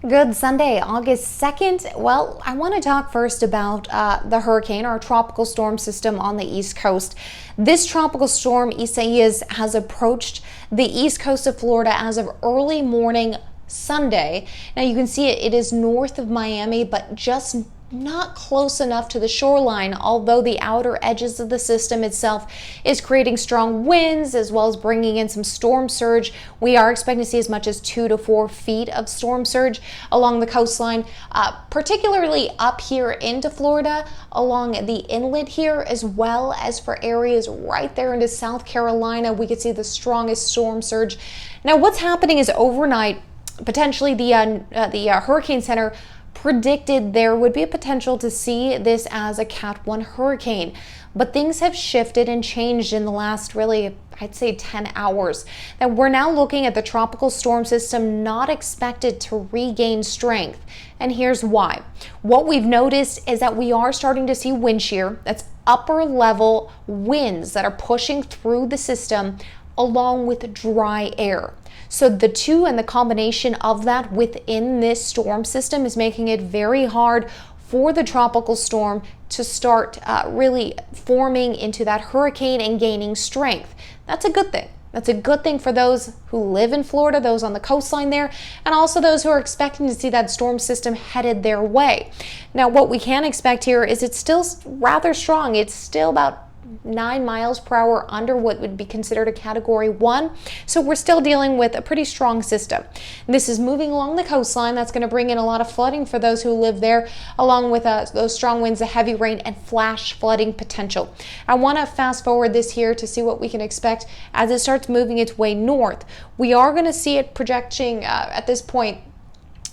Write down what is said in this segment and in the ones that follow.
Good Sunday, August 2nd. Well, I want to talk first about the hurricane, our tropical storm system on the East Coast. This tropical storm, Isaias, has approached the east coast of Florida as of early morning Sunday. Now you can see it is north of Miami, but just not close enough to the shoreline, although the outer edges of the system itself is creating strong winds as well as bringing in some storm surge. We are expecting to see as much as 2 to 4 feet of storm surge along the coastline, particularly up here into Florida, along the inlet here, as well as for areas right there into South Carolina. We could see the strongest storm surge. Now what's happening is overnight, potentially the Hurricane Center predicted there would be a potential to see this as a Cat 1 hurricane, but things have shifted and changed in the last really, I'd say 10 hours. That we're now looking at the tropical storm system not expected to regain strength. And here's why. What we've noticed is that we are starting to see wind shear. That's upper level winds that are pushing through the system along with dry air. So the two and the combination of that within this storm system is making it very hard for the tropical storm to start really forming into that hurricane and gaining strength. That's a good thing. That's a good thing for those who live in Florida, those on the coastline there, and also those who are expecting to see that storm system headed their way. Now, what we can expect here is it's still rather strong. It's still about 9 miles per hour under what would be considered a Category 1. So we're still dealing with a pretty strong system. This is moving along the coastline. That's going to bring in a lot of flooding for those who live there, along with those strong winds, the heavy rain, and flash flooding potential. I want to fast forward this here to see what we can expect as it starts moving its way north. We are going to see it projecting at this point,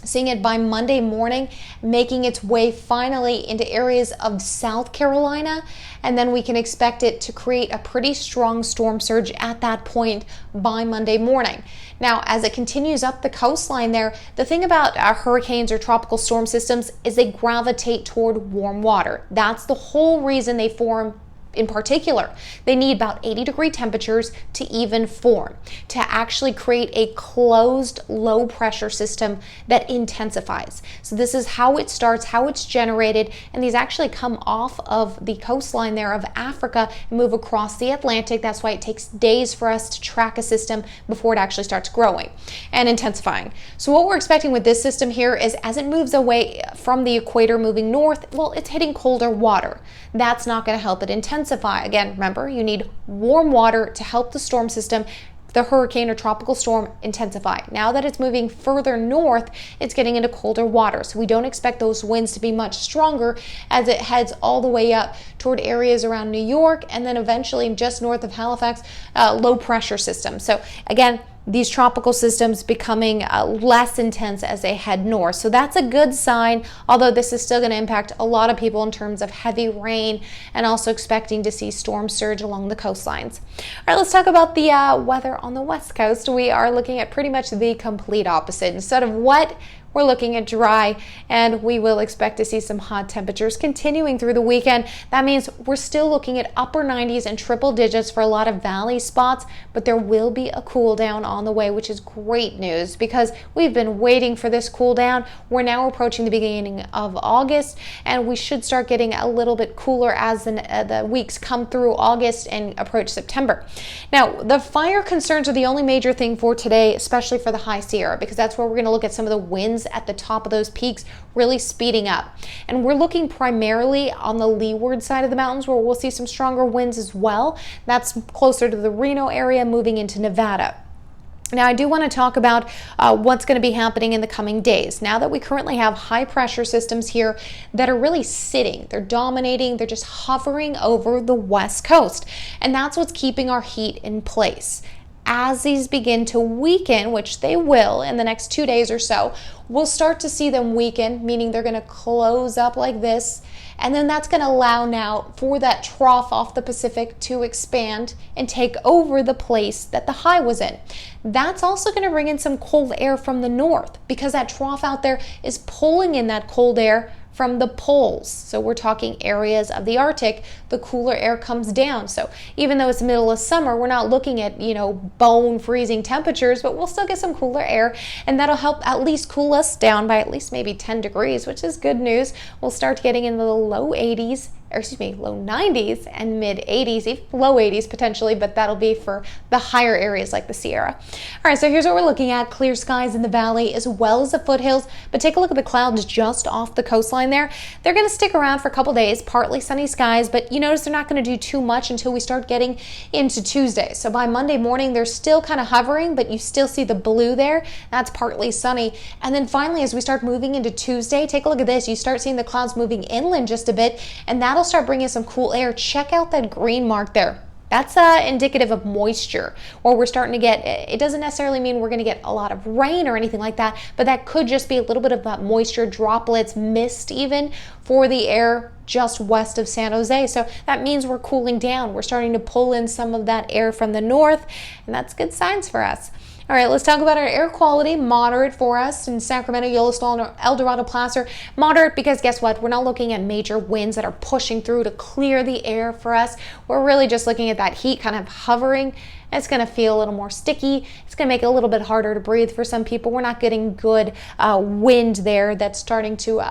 seeing it by Monday morning, making its way finally into areas of South Carolina, and then we can expect it to create a pretty strong storm surge at that point by Monday morning. Now, as it continues up the coastline there, the thing about hurricanes or tropical storm systems is they gravitate toward warm water. That's the whole reason they form. In particular, they need about 80-degree temperatures to even form, to actually create a closed low pressure system that intensifies. So this is how it starts, how it's generated, and these actually come off of the coastline there of Africa and move across the Atlantic. That's why it takes days for us to track a system before it actually starts growing and intensifying. So what we're expecting with this system here is as it moves away from the equator moving north, well, it's hitting colder water. That's not going to help it intensify. Again, remember, you need warm water to help the storm system, the hurricane or tropical storm, intensify. Now that it's moving further north, it's getting into colder water. So we don't expect those winds to be much stronger as it heads all the way up toward areas around New York and then eventually just north of Halifax, low pressure system. So again, these tropical systems becoming less intense as they head north. So that's a good sign, although this is still going to impact a lot of people in terms of heavy rain and also expecting to see storm surge along the coastlines. All right, let's talk about the weather on the West Coast. We are looking at pretty much the complete opposite. Instead of wet, we're looking at dry, and we will expect to see some hot temperatures continuing through the weekend. That means we're still looking at upper 90s and triple digits for a lot of valley spots, but there will be a cool down on the way, which is great news because we've been waiting for this cool down. We're now approaching the beginning of August, and we should start getting a little bit cooler as the weeks come through August and approach September. Now, the fire concerns are the only major thing for today, especially for the High Sierra, because that's where we're going to look at some of the winds at the top of those peaks really speeding up. And we're looking primarily on the leeward side of the mountains where we'll see some stronger winds as well. That's closer to the Reno area moving into Nevada. Now, I do want to talk about what's going to be happening in the coming days. Now that we currently have high pressure systems here that are really sitting, they're dominating, they're just hovering over the West Coast. And that's what's keeping our heat in place. As these begin to weaken, which they will in the next 2 days or so, we'll start to see them weaken, meaning they're going to close up like this. And then that's going to allow now for that trough off the Pacific to expand and take over the place that the high was in. That's also going to bring in some cold air from the north because that trough out there is pulling in that cold air from the poles. So we're talking areas of the Arctic, the cooler air comes down. So even though it's the middle of summer, we're not looking at, bone freezing temperatures, but we'll still get some cooler air, and that'll help at least cool us down by at least maybe 10 degrees, which is good news. We'll start getting into the low 90s and mid 80s, even low 80s potentially, but that'll be for the higher areas like the Sierra. All right, so here's what we're looking at. Clear skies in the valley as well as the foothills, but take a look at the clouds just off the coastline there. They're going to stick around for a couple days, partly sunny skies, but you notice they're not going to do too much until we start getting into Tuesday. So by Monday morning, they're still kind of hovering, but you still see the blue there. That's partly sunny. And then finally, as we start moving into Tuesday, take a look at this. You start seeing the clouds moving inland just a bit, and that'll start bringing some cool air. Check out that green mark there. That's indicative of moisture, or we're starting to get, it doesn't necessarily mean we're going to get a lot of rain or anything like that, but that could just be a little bit of that moisture, droplets, mist even, for the air just west of San Jose. So that means we're cooling down. We're starting to pull in some of that air from the north, and that's good signs for us. All right, let's talk about our air quality. Moderate for us in Sacramento, Yellowstone, or El Dorado, Placer. Moderate because guess what? We're not looking at major winds that are pushing through to clear the air for us. We're really just looking at that heat kind of hovering. It's going to feel a little more sticky. It's going to make it a little bit harder to breathe for some people. We're not getting good wind there that's starting to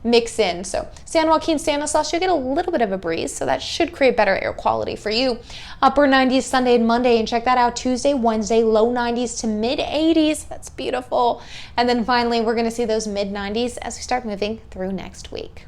mix in. So San Joaquin, Stanislaus, you'll get a little bit of a breeze, so that should create better air quality for you. Upper 90s Sunday and Monday, and check that out. Tuesday, Wednesday, low 90s to mid 80s. That's beautiful. And then finally, we're going to see those mid 90s as we start moving through next week.